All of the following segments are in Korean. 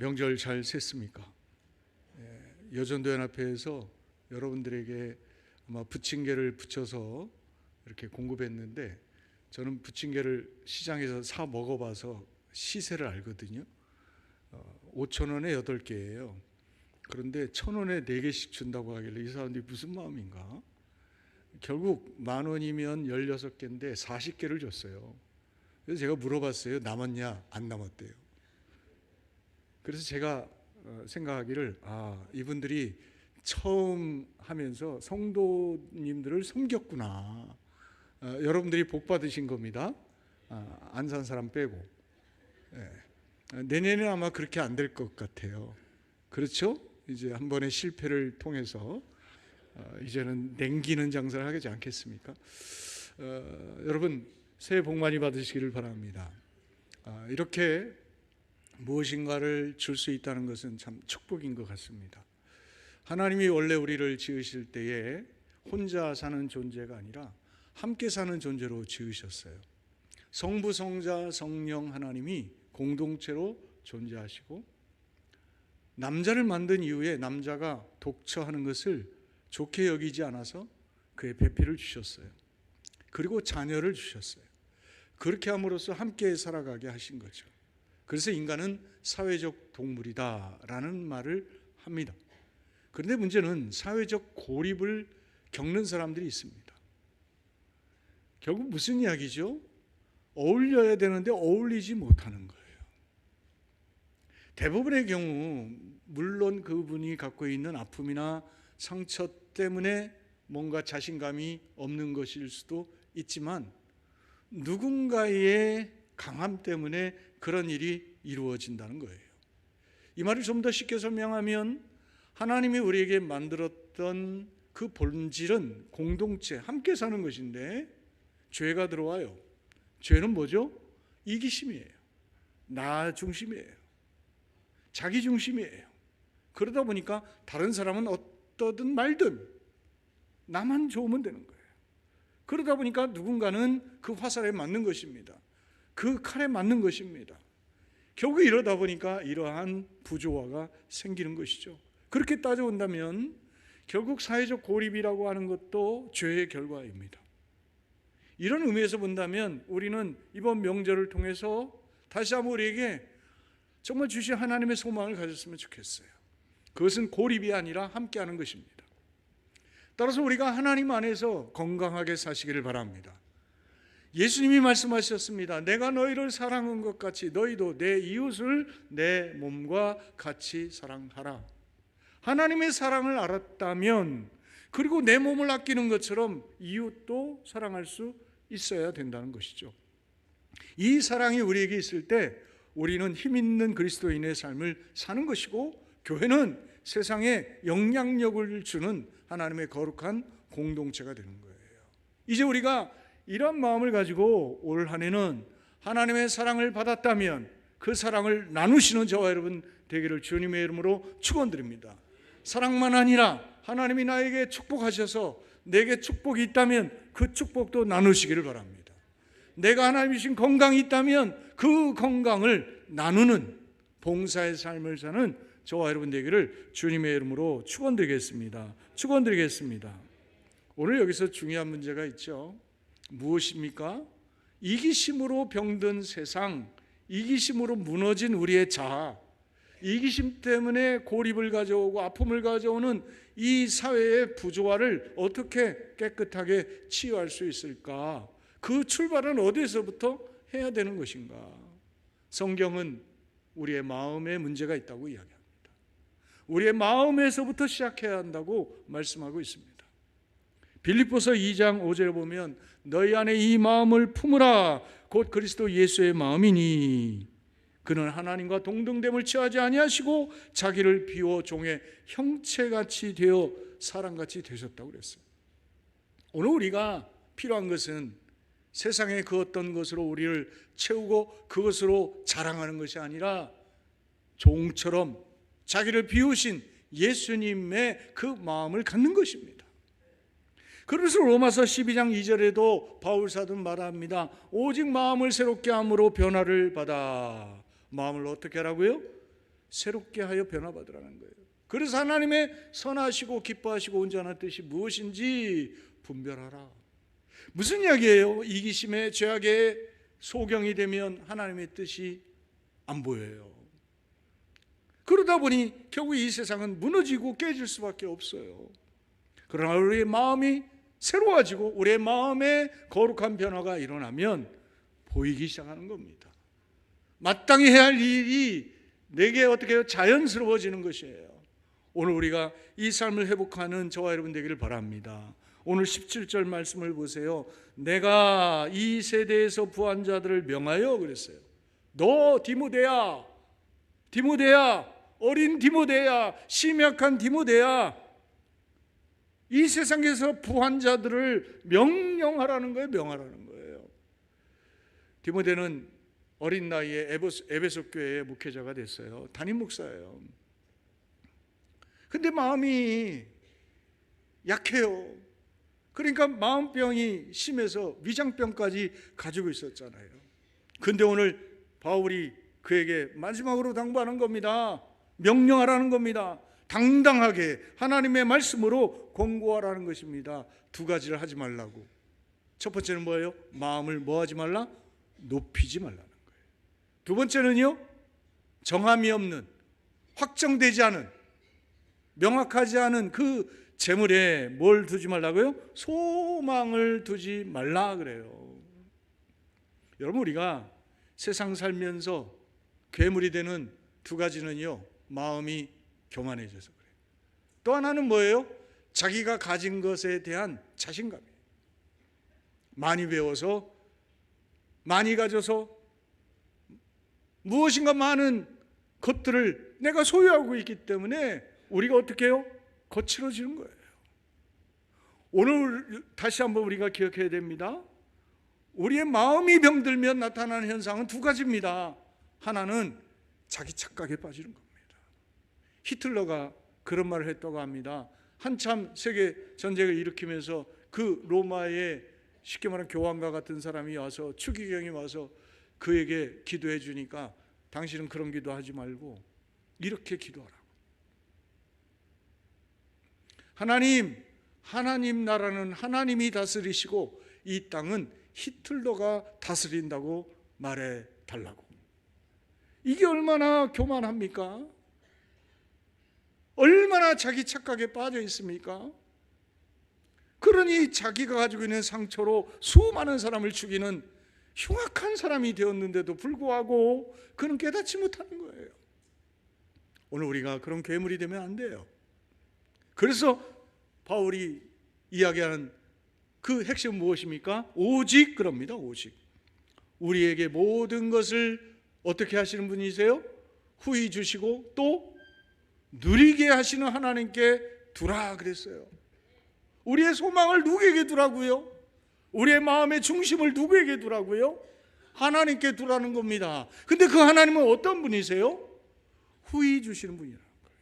명절 잘 샜습니까? 여전도연합회에서 여러분들에게 아마 부침개를 붙여서 이렇게 공급했는데, 저는 부침개를 시장에서 사 먹어봐서 시세를 알거든요. 5,000원에 8개예요. 그런데 1,000원에 4개씩 준다고 하길래 이 사람들이 무슨 마음인가? 결국 10,000원이면 16개인데 40개를 줬어요. 그래서 제가 물어봤어요. 남았냐? 안 남았대요. 그래서 제가 생각하기를, 이분들이 처음 하면서 성도님들을 섬겼구나. 여러분들이 복 받으신 겁니다. 안 산 사람 빼고. 내년에는 아마 그렇게 안 될 것 같아요. 그렇죠? 이제 한 번의 실패를 통해서 이제는 냉기는 장사를 하지 않겠습니까? 여러분 새해 복 많이 받으시기를 바랍니다. 이렇게 무엇인가를 줄 수 있다는 것은 참 축복인 것 같습니다. 하나님이 원래 우리를 지으실 때에 혼자 사는 존재가 아니라 함께 사는 존재로 지으셨어요. 성부, 성자, 성령 하나님이 공동체로 존재하시고, 남자를 만든 이후에 남자가 독처하는 것을 좋게 여기지 않아서 그의 배필을 주셨어요. 그리고 자녀를 주셨어요. 그렇게 함으로써 함께 살아가게 하신 거죠. 그래서 인간은 사회적 동물이다라는 말을 합니다. 그런데 문제는 사회적 고립을 겪는 사람들이 있습니다. 결국 무슨 이야기죠? 어울려야 되는데 어울리지 못하는 거예요. 대부분의 경우 물론 그분이 갖고 있는 아픔이나 상처 때문에 뭔가 자신감이 없는 것일 수도 있지만, 누군가의 강함 때문에 그런 일이 이루어진다는 거예요. 이 말을 좀 더 쉽게 설명하면, 하나님이 우리에게 만들었던 그 본질은 공동체, 함께 사는 것인데 죄가 들어와요. 죄는 뭐죠? 이기심이에요. 나 중심이에요. 자기 중심이에요. 그러다 보니까 다른 사람은 어떠든 말든 나만 좋으면 되는 거예요. 그러다 보니까 누군가는 그 화살에 맞는 것입니다. 그 칼에 맞는 것입니다. 결국 이러다 보니까 이러한 부조화가 생기는 것이죠. 그렇게 따져온다면 결국 사회적 고립이라고 하는 것도 죄의 결과입니다. 이런 의미에서 본다면 우리는 이번 명절을 통해서 다시 한번 우리에게 정말 주신 하나님의 소망을 가졌으면 좋겠어요. 그것은 고립이 아니라 함께하는 것입니다. 따라서 우리가 하나님 안에서 건강하게 사시기를 바랍니다. 예수님이 말씀하셨습니다. 내가 너희를 사랑한 것 같이 너희도 내 이웃을 내 몸과 같이 사랑하라. 하나님의 사랑을 알았다면, 그리고 내 몸을 아끼는 것처럼 이웃도 사랑할 수 있어야 된다는 것이죠. 이 사랑이 우리에게 있을 때 우리는 힘 있는 그리스도인의 삶을 사는 것이고, 교회는 세상에 영향력을 주는 하나님의 거룩한 공동체가 되는 거예요. 이제 우리가 이런 마음을 가지고 올 한 해는 하나님의 사랑을 받았다면 그 사랑을 나누시는 저와 여러분 되기를 주님의 이름으로 축원드립니다. 사랑만 아니라 하나님이 나에게 축복하셔서 내게 축복이 있다면 그 축복도 나누시기를 바랍니다. 내가 하나님이 주신 건강이 있다면 그 건강을 나누는 봉사의 삶을 사는 저와 여러분 되기를 주님의 이름으로 축원드리겠습니다. 축원드리겠습니다. 오늘 여기서 중요한 문제가 있죠. 무엇입니까? 이기심으로 병든 세상, 이기심으로 무너진 우리의 자아, 이기심 때문에 고립을 가져오고 아픔을 가져오는 이 사회의 부조화를 어떻게 깨끗하게 치유할 수 있을까? 그 출발은 어디서부터 해야 되는 것인가? 성경은 우리의 마음에 문제가 있다고 이야기합니다. 우리의 마음에서부터 시작해야 한다고 말씀하고 있습니다. 빌립보서 2장 5절에 보면 너희 안에 이 마음을 품으라 곧 그리스도 예수의 마음이니 그는 하나님과 동등됨을 취하지 아니하시고 자기를 비워 종의 형체같이 되어 사람같이 되셨다고 그랬어요. 오늘 우리가 필요한 것은 세상의 그 어떤 것으로 우리를 채우고 그것으로 자랑하는 것이 아니라 종처럼 자기를 비우신 예수님의 그 마음을 갖는 것입니다. 그래서 로마서 12장 2절에도 바울 사도는 말합니다. 오직 마음을 새롭게 함으로 변화를 받아. 마음을 어떻게 하라고요? 새롭게 하여 변화받으라는 거예요. 그래서 하나님의 선하시고 기뻐하시고 온전한 뜻이 무엇인지 분별하라. 무슨 이야기예요? 이기심에 죄악에 소경이 되면 하나님의 뜻이 안 보여요. 그러다 보니 결국 이 세상은 무너지고 깨질 수밖에 없어요. 그러나 우리의 마음이 새로워지고 우리의 마음에 거룩한 변화가 일어나면 보이기 시작하는 겁니다. 마땅히 해야 할 일이 내게 어떻게 해요? 자연스러워지는 것이에요. 오늘 우리가 이 삶을 회복하는 저와 여러분 되기를 바랍니다. 오늘 17절 말씀을 보세요. 내가 이 세대에서 부한 자들을 명하여 그랬어요. 너 디모데야, 어린 디모데야, 심약한 디모데야, 이 세상에서 부한 자들을 명령하라는 거예요. 명하라는 거예요. 디모데는 어린 나이에 에베소 교회의 목회자가 됐어요. 담임 목사예요. 근데 마음이 약해요. 그러니까 마음병이 심해서 위장병까지 가지고 있었잖아요. 근데 오늘 바울이 그에게 마지막으로 당부하는 겁니다. 명령하라는 겁니다. 당당하게 하나님의 말씀으로 권고하라는 것입니다. 두 가지를 하지 말라고. 첫 번째는 뭐예요? 마음을 뭐 하지 말라? 높이지 말라는 거예요. 두 번째는요, 정함이 없는, 확정되지 않은, 명확하지 않은 그 재물에 뭘 두지 말라고요? 소망을 두지 말라 그래요. 여러분, 우리가 세상 살면서 괴물이 되는 두 가지는요, 마음이 교만해져서 그래요. 또 하나는 뭐예요? 자기가 가진 것에 대한 자신감이에요. 많이 배워서, 많이 가져서 무엇인가 많은 것들을 내가 소유하고 있기 때문에 우리가 어떻게 해요? 거칠어지는 거예요. 오늘 다시 한번 우리가 기억해야 됩니다. 우리의 마음이 병들면 나타나는 현상은 두 가지입니다. 하나는 자기 착각에 빠지는 겁니다. 히틀러가 그런 말을 했다고 합니다. 한참 세계 전쟁을 일으키면서 그 로마의 쉽게 말하면 교황과 같은 사람이 와서, 추기경이 와서 그에게 기도해 주니까 당신은 그런 기도하지 말고 이렇게 기도하라고. 하나님 나라는 하나님이 다스리시고 이 땅은 히틀러가 다스린다고 말해 달라고. 이게 얼마나 교만합니까? 얼마나 자기 착각에 빠져 있습니까? 그러니 자기가 가지고 있는 상처로 수많은 사람을 죽이는 흉악한 사람이 되었는데도 불구하고 그는 깨닫지 못하는 거예요. 오늘 우리가 그런 괴물이 되면 안 돼요. 그래서 바울이 이야기하는 그 핵심은 무엇입니까? 오직 그럽니다. 오직 우리에게 모든 것을 어떻게 하시는 분이세요? 후히 주시고 또 누리게 하시는 하나님께 두라 그랬어요. 우리의 소망을 누구에게 두라고요? 우리의 마음의 중심을 누구에게 두라고요? 하나님께 두라는 겁니다. 근데 그 하나님은 어떤 분이세요? 후히 주시는 분이라는 거예요.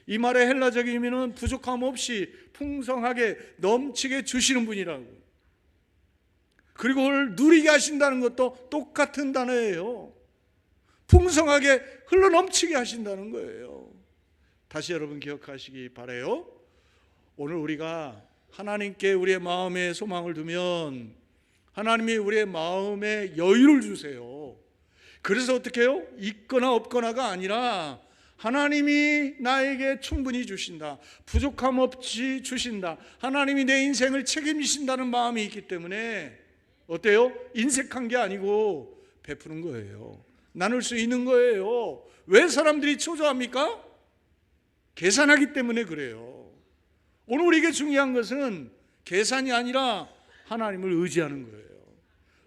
이 말의 헬라적인 의미는 부족함 없이 풍성하게 넘치게 주시는 분이라고. 그리고 그걸 누리게 하신다는 것도 똑같은 단어예요. 풍성하게 흘러넘치게 하신다는 거예요. 다시 여러분 기억하시기 바라요. 오늘 우리가 하나님께 우리의 마음에 소망을 두면 하나님이 우리의 마음에 여유를 주세요. 그래서 어떻게 해요? 있거나 없거나가 아니라 하나님이 나에게 충분히 주신다, 부족함 없이 주신다, 하나님이 내 인생을 책임지신다는 마음이 있기 때문에 어때요? 인색한 게 아니고 베푸는 거예요. 나눌 수 있는 거예요. 왜 사람들이 초조합니까? 계산하기 때문에 그래요. 오늘 우리에게 중요한 것은 계산이 아니라 하나님을 의지하는 거예요.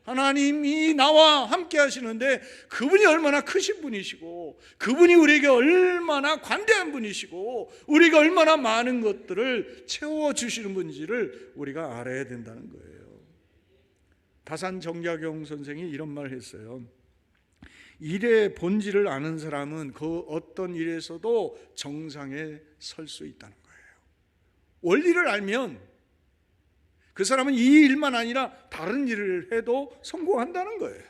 하나님이 나와 함께 하시는데 그분이 얼마나 크신 분이시고 그분이 우리에게 얼마나 관대한 분이시고 우리가 얼마나 많은 것들을 채워주시는 분인지를 우리가 알아야 된다는 거예요. 다산 정약용 선생이 이런 말을 했어요. 일의 본질을 아는 사람은 그 어떤 일에서도 정상에 설 수 있다는 거예요. 원리를 알면 그 사람은 이 일만 아니라 다른 일을 해도 성공한다는 거예요.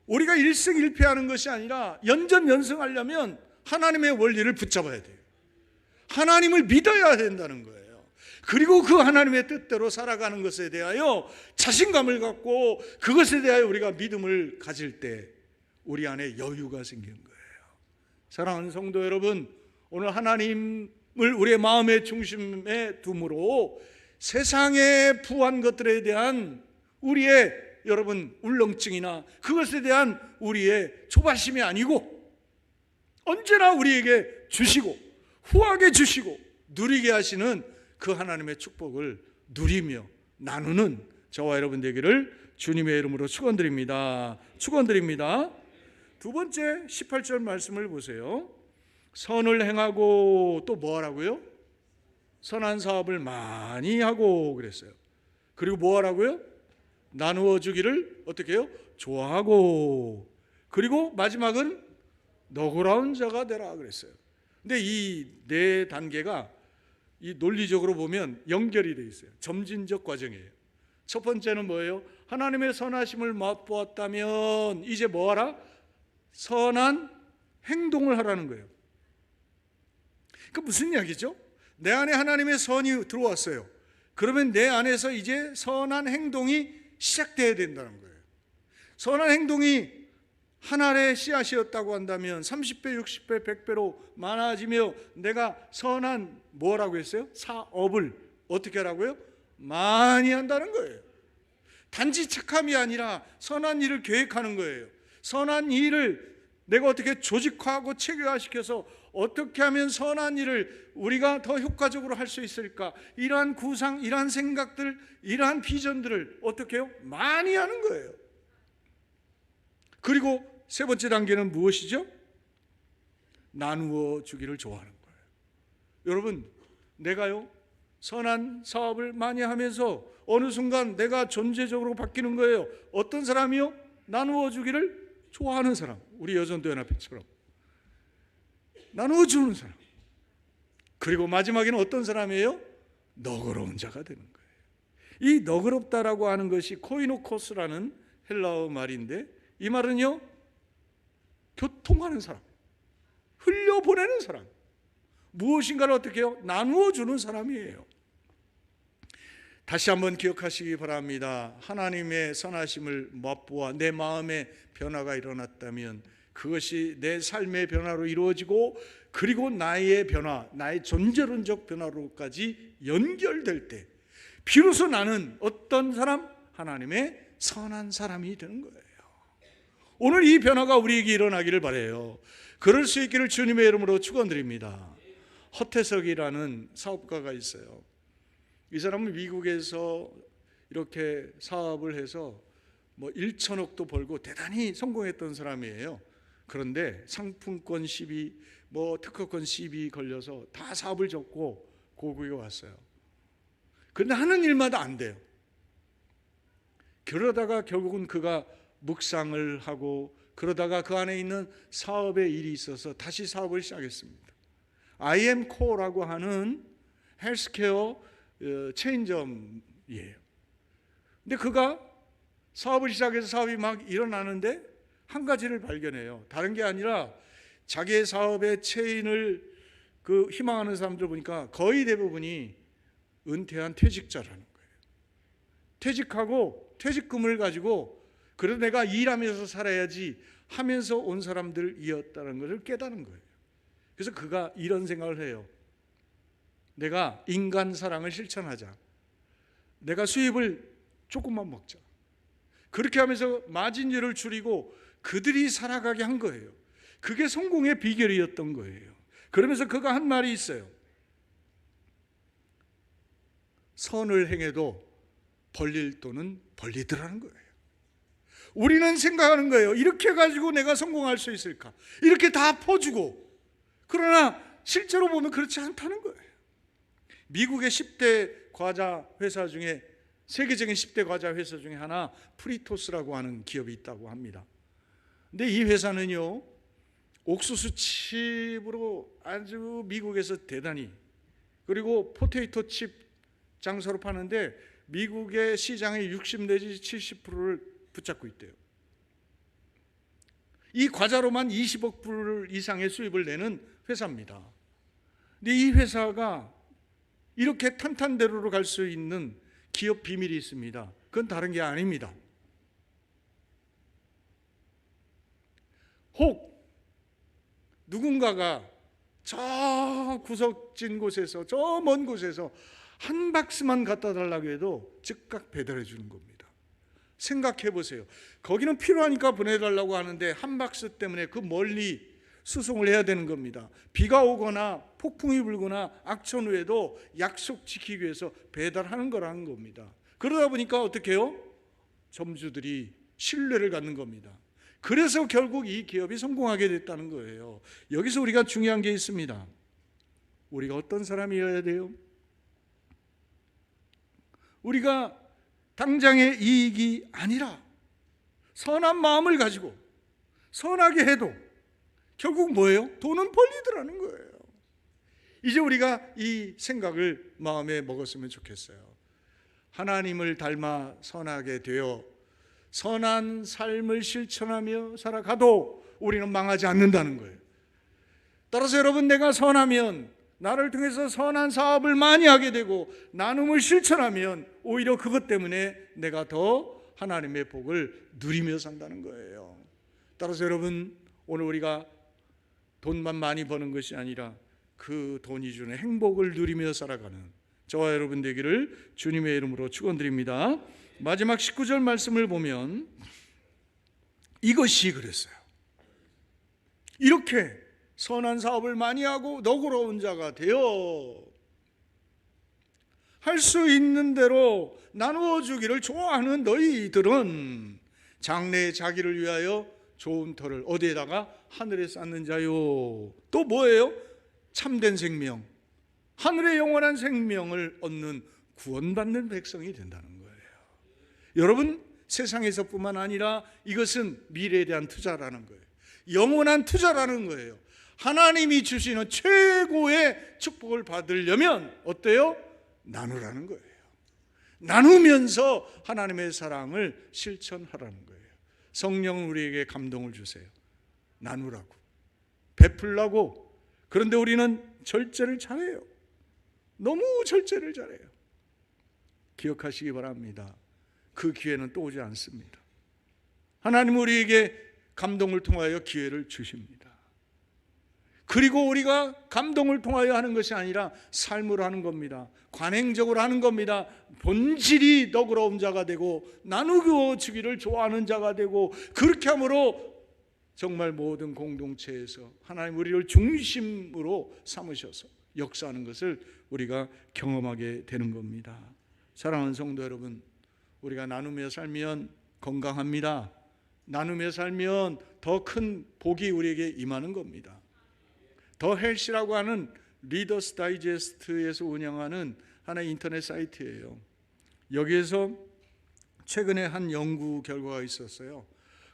우리가 일승일패하는 것이 아니라 연전연승하려면 하나님의 원리를 붙잡아야 돼요. 하나님을 믿어야 된다는 거예요. 그리고 그 하나님의 뜻대로 살아가는 것에 대하여 자신감을 갖고 그것에 대하여 우리가 믿음을 가질 때 우리 안에 여유가 생기는 거예요. 사랑하는 성도 여러분, 오늘 하나님을 우리의 마음의 중심에 둠으로 세상에 부한 것들에 대한 우리의 여러분 울렁증이나 그것에 대한 우리의 조바심이 아니고 언제나 우리에게 주시고 후하게 주시고 누리게 하시는 그 하나님의 축복을 누리며 나누는 저와 여러분 되기를 주님의 이름으로 축원드립니다. 축원드립니다. 두 번째 18절 말씀을 보세요. 선을 행하고 또 뭐 하라고요? 선한 사업을 많이 하고 그랬어요. 그리고 뭐 하라고요? 나누어 주기를 어떻게 해요? 좋아하고, 그리고 마지막은 너그러운 자가 되라 그랬어요. 근데 이 네 단계가 이 논리적으로 보면 연결이 되어 있어요. 점진적 과정이에요. 첫 번째는 뭐예요? 하나님의 선하심을 맛보았다면 이제 뭐 하라? 선한 행동을 하라는 거예요. 그 무슨 이야기죠? 내 안에 하나님의 선이 들어왔어요. 그러면 내 안에서 이제 선한 행동이 시작돼야 된다는 거예요. 선한 행동이 한 알의 씨앗이었다고 한다면 30배, 60배, 100배로 많아지며 내가 선한 뭐라고 했어요? 사업을 어떻게 하라고요? 많이 한다는 거예요. 단지 착함이 아니라 선한 일을 계획하는 거예요. 선한 일을 내가 어떻게 조직화하고 체계화시켜서 어떻게 하면 선한 일을 우리가 더 효과적으로 할 수 있을까? 이러한 구상, 이러한 생각들, 이러한 비전들을 어떻게 해요? 많이 하는 거예요. 그리고 세 번째 단계는 무엇이죠? 나누어 주기를 좋아하는 거예요. 여러분, 내가요 선한 사업을 많이 하면서 어느 순간 내가 존재적으로 바뀌는 거예요. 어떤 사람이요? 나누어 주기를 좋아하는 사람. 우리 여전도연합회처럼 나누어 주는 사람. 그리고 마지막에는 어떤 사람이에요? 너그러운 자가 되는 거예요. 이 너그럽다라고 하는 것이 코이노코스라는 헬라어 말인데, 이 말은요 교통하는 사람, 흘려보내는 사람, 무엇인가를 어떻게 해요? 나누어 주는 사람이에요. 다시 한번 기억하시기 바랍니다. 하나님의 선하심을 맛보아 내 마음에 변화가 일어났다면 그것이 내 삶의 변화로 이루어지고, 그리고 나의 변화, 나의 존재론적 변화로까지 연결될 때 비로소 나는 어떤 사람? 하나님의 선한 사람이 되는 거예요. 오늘 이 변화가 우리에게 일어나기를 바라요. 그럴 수 있기를 주님의 이름으로 축원드립니다. 허태석이라는 사업가가 있어요. 이 사람은 미국에서 이렇게 사업을 해서 뭐 1천억도 벌고 대단히 성공했던 사람이에요. 그런데 상품권 시비, 뭐 특허권 시비 걸려서 다 사업을 접고 고국에 왔어요. 그런데 하는 일마다 안 돼요. 그러다가 결국은 그가 묵상을 하고 그러다가 그 안에 있는 사업의 일이 있어서 다시 사업을 시작했습니다. IMCO라고 하는 헬스케어 체인점이에요. 근데 그가 사업을 시작해서 사업이 막 일어나는데 한 가지를 발견해요. 다른 게 아니라 자기의 사업의 체인을 그 희망하는 사람들 보니까 거의 대부분이 은퇴한 퇴직자라는 거예요. 퇴직하고 퇴직금을 가지고 그래도 내가 일하면서 살아야지 하면서 온 사람들이었다는 것을 깨달은 거예요. 그래서 그가 이런 생각을 해요. 내가 인간 사랑을 실천하자. 내가 수입을 조금만 먹자. 그렇게 하면서 마진율을 줄이고 그들이 살아가게 한 거예요. 그게 성공의 비결이었던 거예요. 그러면서 그가 한 말이 있어요. 선을 행해도 벌릴 돈은 벌리더라는 거예요. 우리는 생각하는 거예요. 이렇게 가지고 내가 성공할 수 있을까? 이렇게 다 퍼주고. 그러나 실제로 보면 그렇지 않다는 거예요. 미국의 10대 과자 회사 중에, 세계적인 10대 과자 회사 중에 하나 프리토스라고 하는 기업이 있다고 합니다. 근데 이 회사는요 옥수수 칩으로 아주 미국에서 대단히, 그리고 포테이토 칩 장사로 파는데 미국의 시장의 60 내지 70%를 붙잡고 있대요. 이 과자로만 20억 불 이상의 수입을 내는 회사입니다. 근데 이 회사가 이렇게 탄탄대로로 갈 수 있는 기업 비밀이 있습니다. 그건 다른 게 아닙니다. 혹 누군가가 저 구석진 곳에서, 저 먼 곳에서 한 박스만 갖다 달라고 해도 즉각 배달해 주는 겁니다. 생각해 보세요. 거기는 필요하니까 보내달라고 하는데 한 박스 때문에 그 멀리 수송을 해야 되는 겁니다. 비가 오거나 폭풍이 불거나 악천 후에도 약속 지키기 위해서 배달하는 거라는 겁니다. 그러다 보니까 어떻게 해요? 점주들이 신뢰를 갖는 겁니다. 그래서 결국 이 기업이 성공하게 됐다는 거예요. 여기서 우리가 중요한 게 있습니다. 우리가 어떤 사람이어야 돼요? 우리가 당장의 이익이 아니라 선한 마음을 가지고 선하게 해도 결국 뭐예요? 돈은 벌리더라는 거예요. 이제 우리가 이 생각을 마음에 먹었으면 좋겠어요. 하나님을 닮아 선하게 되어 선한 삶을 실천하며 살아가도 우리는 망하지 않는다는 거예요. 따라서 여러분, 내가 선하면 나를 통해서 선한 사업을 많이 하게 되고 나눔을 실천하면 오히려 그것 때문에 내가 더 하나님의 복을 누리며 산다는 거예요. 따라서 여러분, 오늘 우리가 돈만 많이 버는 것이 아니라 그 돈이 주는 행복을 누리며 살아가는 저와 여러분 되기를 주님의 이름으로 축원드립니다. 마지막 19절 말씀을 보면 이것이 그랬어요. 이렇게 선한 사업을 많이 하고 너그러운 자가 되어 할 수 있는 대로 나누어 주기를 좋아하는 너희들은 장래에 자기를 위하여 좋은 터를 어디에다가? 하늘에 쌓는 자요. 또 뭐예요? 참된 생명, 하늘의 영원한 생명을 얻는 구원받는 백성이 된다는 거예요. 여러분, 세상에서뿐만 아니라 이것은 미래에 대한 투자라는 거예요. 영원한 투자라는 거예요. 하나님이 주시는 최고의 축복을 받으려면 어때요? 나누라는 거예요. 나누면서 하나님의 사랑을 실천하라는 거예요. 성령은 우리에게 감동을 주세요. 나누라고, 베풀라고. 그런데 우리는 절제를 잘해요. 너무 절제를 잘해요. 기억하시기 바랍니다. 그 기회는 또 오지 않습니다. 하나님은 우리에게 감동을 통하여 기회를 주십니다. 그리고 우리가 감동을 통하여 하는 것이 아니라 삶으로 하는 겁니다. 관행적으로 하는 겁니다. 본질이 너그러운 자가 되고 나누고 주기를 좋아하는 자가 되고, 그렇게 함으로 정말 모든 공동체에서 하나님 우리를 중심으로 삼으셔서 역사하는 것을 우리가 경험하게 되는 겁니다. 사랑하는 성도 여러분, 우리가 나누며 살면 건강합니다. 나누며 살면 더 큰 복이 우리에게 임하는 겁니다. 더 헬시라고 하는 리더스 다이제스트에서 운영하는 하나의 인터넷 사이트예요. 여기에서 최근에 한 연구 결과가 있었어요.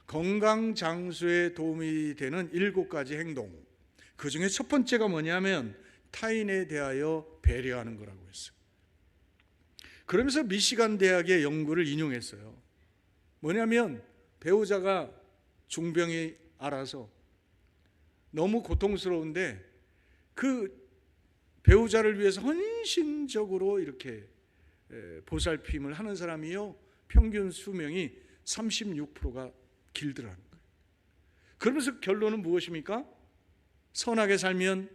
건강 장수에 도움이 되는 7가지 행동. 그 중에 첫 번째가 뭐냐면 타인에 대하여 배려하는 거라고 했어요. 그러면서 미시간 대학의 연구를 인용했어요. 뭐냐면 배우자가 중병이 알아서 너무 고통스러운데 그 배우자를 위해서 헌신적으로 이렇게 보살핌을 하는 사람이요, 평균 수명이 36%가 길더라는 거예요. 그러면서 결론은 무엇입니까? 선하게 살면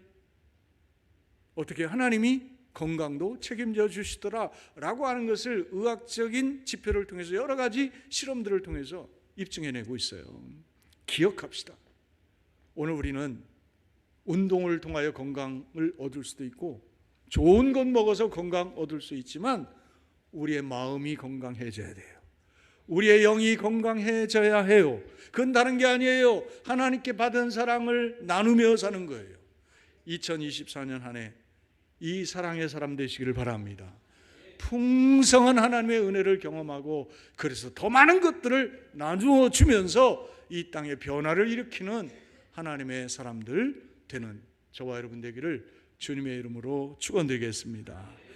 어떻게 하나님이 건강도 책임져 주시더라 라고 하는 것을 의학적인 지표를 통해서 여러 가지 실험들을 통해서 입증해내고 있어요. 기억합시다. 오늘 우리는 운동을 통하여 건강을 얻을 수도 있고 좋은 것 먹어서 건강 얻을 수 있지만 우리의 마음이 건강해져야 돼요. 우리의 영이 건강해져야 해요. 그건 다른 게 아니에요. 하나님께 받은 사랑을 나누며 사는 거예요. 2024년 한 해 이 사랑의 사람 되시기를 바랍니다. 풍성한 하나님의 은혜를 경험하고 그래서 더 많은 것들을 나누어 주면서 이 땅에 변화를 일으키는 하나님의 사람들 되는 저와 여러분 되기를 주님의 이름으로 축원드리겠습니다.